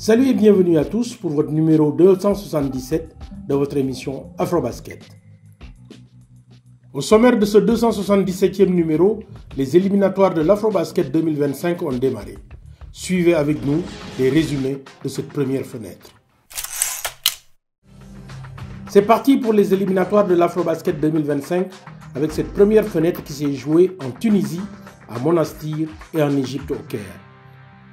Salut et bienvenue à tous pour votre numéro 277 de votre émission Afrobasket. Au sommaire de ce 277e numéro, les éliminatoires de l'Afrobasket 2025 ont démarré. Suivez avec nous les résumés de cette première fenêtre. C'est parti pour les éliminatoires de l'Afrobasket 2025 avec cette première fenêtre qui s'est jouée en Tunisie, à Monastir et en Égypte au Caire.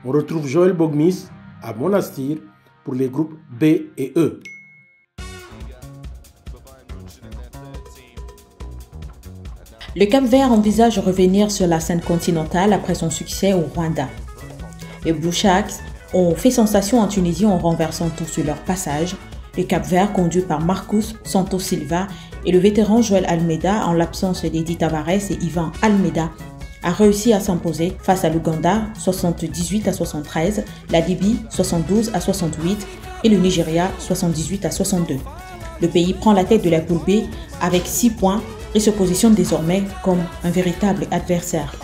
On retrouve Joël Bogmis à Monastir pour les groupes B et E. Le Cap-Vert envisage revenir sur la scène continentale après son succès au Rwanda. Les Blue Sharks ont fait sensation en Tunisie en renversant tout sur leur passage. Le Cap-Vert, conduit par Marcus Santos Silva et le vétéran Joël Almeida en l'absence d'Eddie Tavares et Ivan Almeida, a réussi à s'imposer face à l'Ouganda 78-73, la Libye 72-68 et le Nigeria 78-62. Le pays prend la tête de la poule B avec 6 points et se positionne désormais comme un véritable adversaire.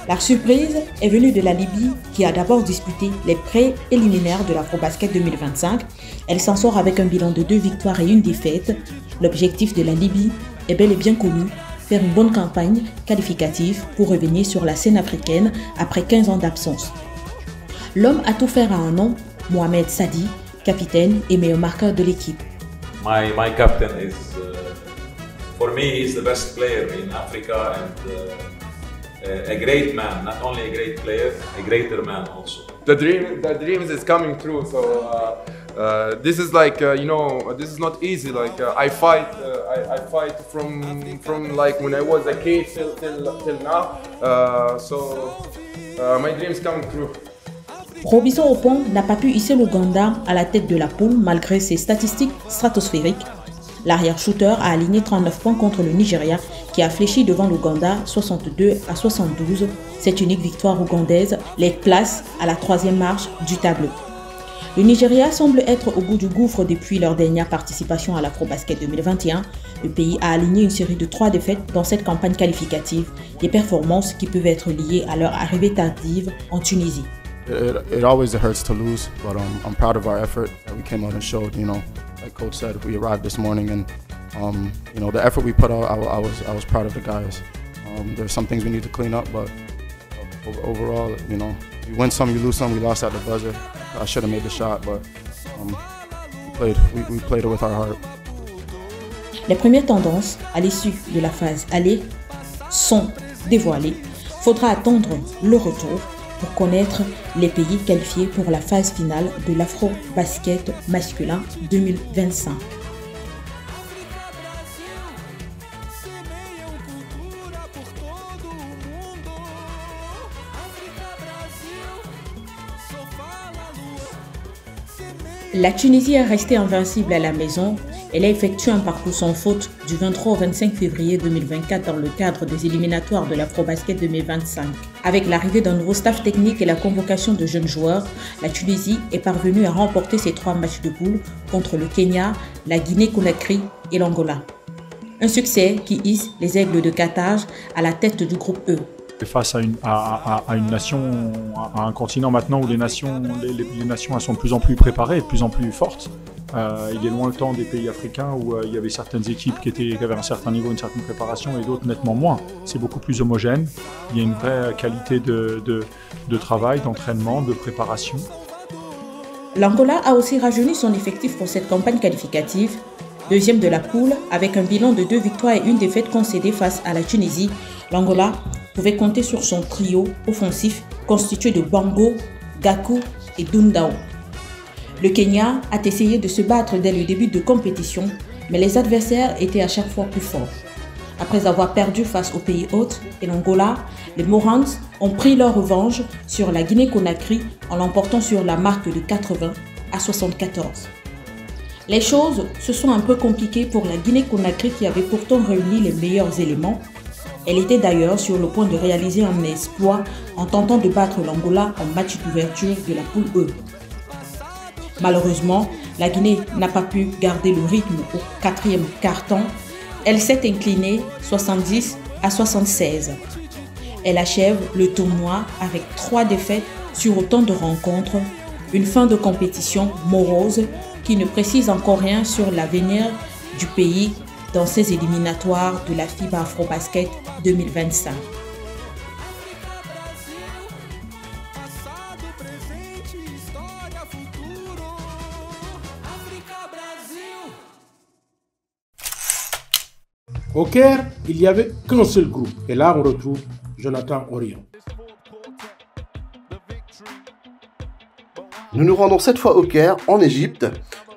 La surprise est venue de la Libye qui a d'abord disputé les préliminaires de l'Afrobasket 2025. Elle s'en sort avec un bilan de 2 victoires et 1 défaite. L'objectif de la Libye est bel et bien connu: faire une bonne campagne qualificative pour revenir sur la scène africaine après 15 ans d'absence. L'homme à tout faire a un nom, Mohamed Sadi, capitaine et meilleur marqueur de l'équipe. My captain is, for me, he's the best player in Africa and a great man, not only a great player, a greater man also. The dreams is coming true. So this is like this is not easy. Like I fight from like when I was a kid till now. My dreams coming true. Robinson Opong n'a pas pu hisser l'Ouganda à la tête de la poule malgré ses statistiques stratosphériques. L'arrière-shooter a aligné 39 points contre le Nigeria qui a fléchi devant l'Ouganda 62-72. Cette unique victoire ougandaise les place à la 3e marche du tableau. Le Nigeria semble être au bout du gouffre depuis leur dernière participation à l'Afrobasket 2021. Le pays a aligné une série de 3 défaites dans cette campagne qualificative, des performances qui peuvent être liées à leur arrivée tardive en Tunisie. It always hurts to lose, but I'm proud of our effort that we came out and showed. Like Coach said, we arrived this morning, and the effort we put out, I was proud of the guys. There's some things we need to clean up, but overall, you win some, you lose some. We lost at the buzzer. I should have made the shot, but we played it with our heart. Les premières tendances à l'issue de la phase aller sont dévoilées. Faudra attendre le retour pour connaître les pays qualifiés pour la phase finale de l'Afro-Basket masculin 2025. La Tunisie est restée invincible à la maison. Elle a effectué un parcours sans faute du 23 au 25 février 2024 dans le cadre des éliminatoires de l'Afrobasket 2025. Avec l'arrivée d'un nouveau staff technique et la convocation de jeunes joueurs, la Tunisie est parvenue à remporter ses 3 matchs de poule contre le Kenya, la Guinée-Conakry et l'Angola. Un succès qui hisse les Aigles de Carthage à la tête du groupe E. Face à une nation, à un continent maintenant où les nations elles sont de plus en plus préparées, de plus en plus fortes. Il est loin le temps des pays africains où il y avait certaines équipes qui avaient un certain niveau, une certaine préparation et d'autres nettement moins. C'est beaucoup plus homogène. Il y a une vraie qualité de travail, d'entraînement, de préparation. L'Angola a aussi rajeuni son effectif pour cette campagne qualificative. 2e de la poule, avec un bilan de 2 victoires et 1 défaite concédée face à la Tunisie, l'Angola pouvait compter sur son trio offensif constitué de Bango, Gakou et Dundao. Le Kenya a essayé de se battre dès le début de compétition, mais les adversaires étaient à chaque fois plus forts. Après avoir perdu face aux pays hôtes et l'Angola, les Morans ont pris leur revanche sur la Guinée-Conakry en l'emportant sur la marque de 80-74. Les choses se sont un peu compliquées pour la Guinée-Conakry qui avait pourtant réuni les meilleurs éléments. Elle était d'ailleurs sur le point de réaliser un exploit en tentant de battre l'Angola en match d'ouverture de la poule E. Malheureusement, la Guinée n'a pas pu garder le rythme au 4e quart-temps. Elle s'est inclinée 70-76. Elle achève le tournoi avec 3 défaites sur autant de rencontres Une fin de compétition morose qui ne précise encore rien sur l'avenir du pays dans ces éliminatoires de la FIBA Afrobasket 2025. Au Caire, il n'y avait qu'un seul groupe. Et là, on retrouve Jonathan Orion. Nous nous rendons cette fois au Caire, en Égypte,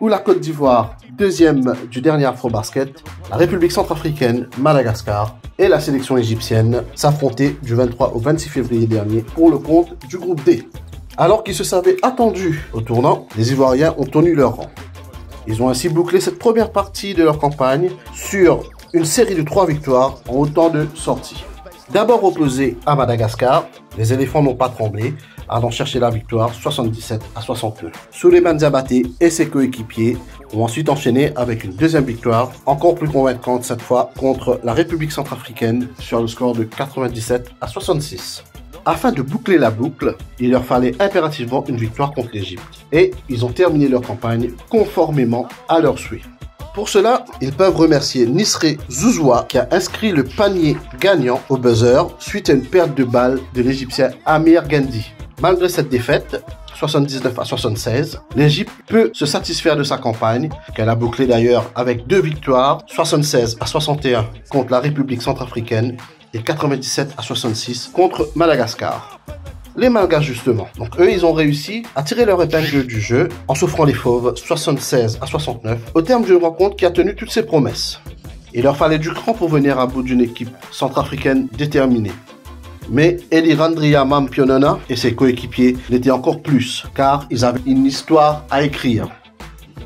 où la Côte d'Ivoire, deuxième du dernier Afrobasket, la République centrafricaine, Madagascar et la sélection égyptienne s'affrontaient du 23 au 26 février dernier pour le compte du groupe D. Alors qu'ils se savaient attendus au tournant, les Ivoiriens ont tenu leur rang. Ils ont ainsi bouclé cette première partie de leur campagne sur une série de 3 victoires en autant de sorties. D'abord opposés à Madagascar, les éléphants n'ont pas tremblé, allant chercher la victoire 77-69. Souleymane Diabaté et ses coéquipiers ont ensuite enchaîné avec une deuxième victoire, encore plus convaincante cette fois, contre la République centrafricaine sur le score de 97-66. Afin de boucler la boucle, il leur fallait impérativement une victoire contre l'Égypte. Et ils ont terminé leur campagne conformément à leurs souhaits. Pour cela, ils peuvent remercier Nisré Zouzoua qui a inscrit le panier gagnant au buzzer suite à une perte de balle de l'Égyptien Amir Gandhi. Malgré cette défaite, 79-76, l'Égypte peut se satisfaire de sa campagne, qu'elle a bouclée d'ailleurs avec 2 victoires, 76-61 contre la République centrafricaine et 97-66 contre Madagascar. Les Malgaches justement, donc eux ils ont réussi à tirer leur épingle du jeu en s'offrant les fauves 76-69 au terme d'une rencontre qui a tenu toutes ses promesses. Il leur fallait du cran pour venir à bout d'une équipe centrafricaine déterminée. Mais Elirandria Mampionona et ses coéquipiers l'étaient encore plus, car ils avaient une histoire à écrire.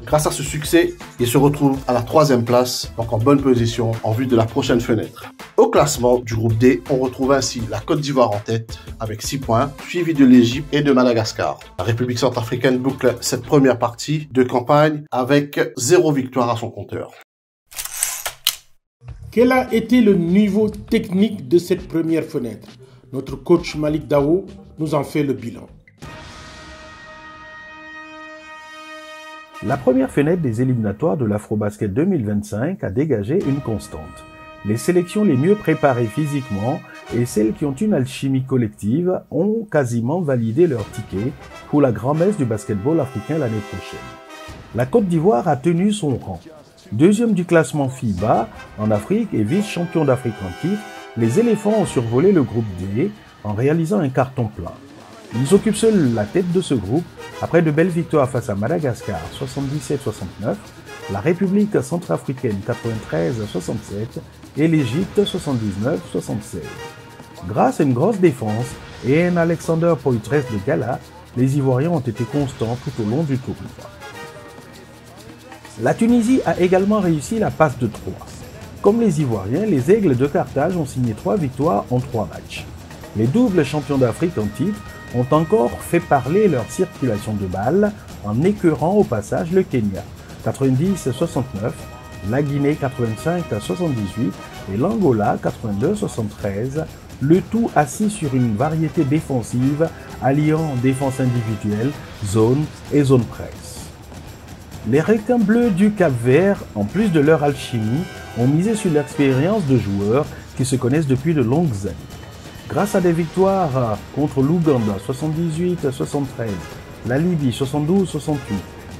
Grâce à ce succès, ils se retrouvent à la 3e place, donc en bonne position en vue de la prochaine fenêtre. Au classement du groupe D, on retrouve ainsi la Côte d'Ivoire en tête avec 6 points, suivi de l'Égypte et de Madagascar. La République centrafricaine boucle cette première partie de campagne avec 0 victoire à son compteur. Quel a été le niveau technique de cette première fenêtre? Notre coach Malik Dawo nous en fait le bilan. La première fenêtre des éliminatoires de l'Afrobasket 2025 a dégagé une constante. Les sélections les mieux préparées physiquement et celles qui ont une alchimie collective ont quasiment validé leur ticket pour la grand-messe du basketball africain l'année prochaine. La Côte d'Ivoire a tenu son rang. Deuxième du classement FIBA en Afrique et vice-champion d'Afrique en titre, les éléphants ont survolé le groupe D en réalisant un carton plein. Ils occupent seuls la tête de ce groupe après de belles victoires face à Madagascar 77-69, la République centrafricaine 93-67 et l'Égypte 79-76. Grâce à une grosse défense et un Alexander Poitres de gala, les Ivoiriens ont été constants tout au long du tournoi. La Tunisie a également réussi la passe de 3. Comme les Ivoiriens, les Aigles de Carthage ont signé 3 victoires en 3 matchs. Les doubles champions d'Afrique en titre ont encore fait parler leur circulation de balles en écœurant au passage le Kenya 90-69, la Guinée 85-78 et l'Angola 82-73, le tout assis sur une variété défensive alliant défense individuelle, zone et zone presse. Les requins bleus du Cap-Vert, en plus de leur alchimie, ont misé sur l'expérience de joueurs qui se connaissent depuis de longues années. Grâce à des victoires contre l'Ouganda 78-73, la Libye 72-68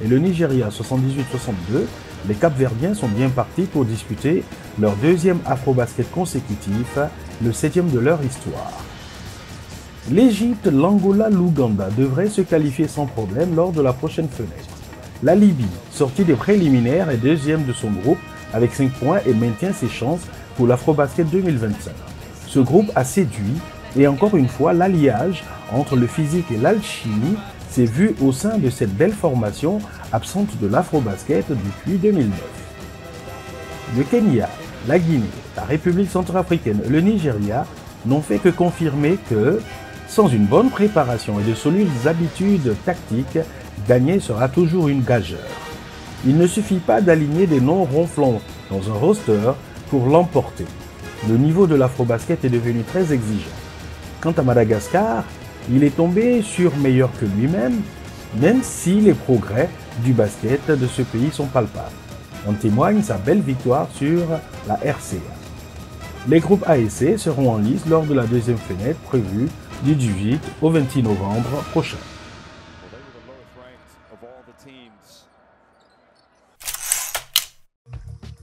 et le Nigeria 78-62, les Cap-Verdiens sont bien partis pour disputer leur deuxième Afrobasket consécutif, le 7e de leur histoire. L'Égypte, l'Angola, l'Ouganda devraient se qualifier sans problème lors de la prochaine fenêtre. La Libye, sortie des préliminaires, est deuxième de son groupe avec 5 points et maintient ses chances pour l'Afrobasket 2025. Ce groupe a séduit et encore une fois l'alliage entre le physique et l'alchimie s'est vu au sein de cette belle formation absente de l'Afrobasket depuis 2009. Le Kenya, la Guinée, la République centrafricaine et le Nigeria n'ont fait que confirmer que, sans une bonne préparation et de solides habitudes tactiques, gagner sera toujours une gageure. Il ne suffit pas d'aligner des noms ronflants dans un roster pour l'emporter. Le niveau de l'Afrobasket est devenu très exigeant. Quant à Madagascar, il est tombé sur meilleur que lui-même même si les progrès du basket de ce pays sont palpables. En témoigne sa belle victoire sur la RCA. Les groupes A et C seront en lice lors de la deuxième fenêtre prévue du 18 au 26 novembre prochain.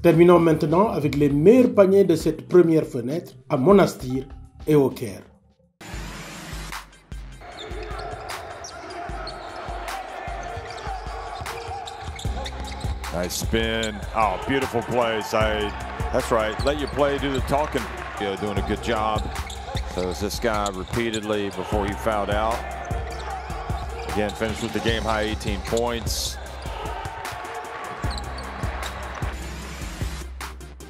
Terminons maintenant avec les meilleurs paniers de cette première fenêtre à Monastir et au Caire. Nice spin. Oh, beautiful play, Saeed. That's right. Let your play do the talking. Doing a good job. So is this guy repeatedly before he fouled out. Again, finished with the game high 18 points.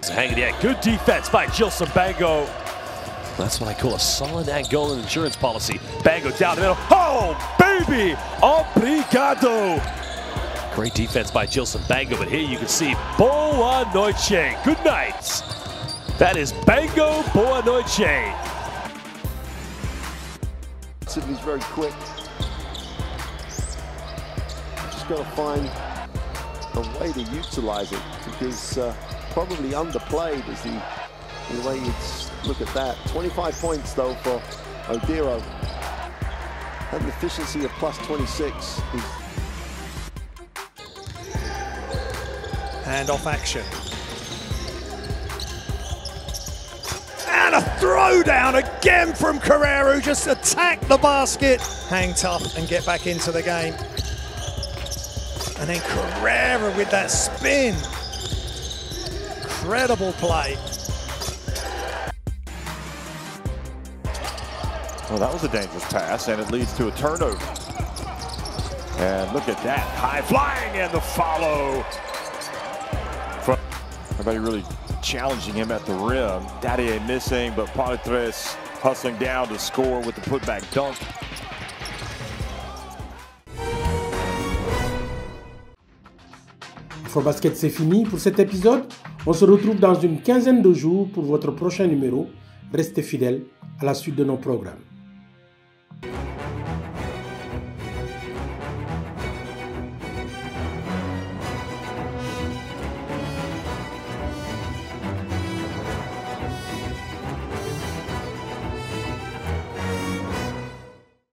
Hanging, yeah, good defense by Gilson Bango. That's what I call a solid Angolan insurance policy. Bango down the middle. Oh, baby! Obrigado! Great defense by Gilson Bango, but here you can see Boa Noche. Good night. That is Bango Boa Noche. Sydney's very quick. Just got to find a way to utilize it because probably underplayed is the way you'd look at that. 25 points though for Odero. Had an efficiency of plus 26. Hand-off action. And a throwdown again from Carrera, who just attacked the basket. Hang tough and get back into the game. And then Carrera with that spin. Incredible play. Well, that was a dangerous pass, and it leads to a turnover. And look at that, high flying and the follow. Everybody really challenging him at the rim. Daddy missing, but Paredes hustling down to score with the putback dunk. AfroBasket, c'est fini pour cet épisode. On se retrouve dans une quinzaine de jours pour votre prochain numéro. Restez fidèles à la suite de nos programmes.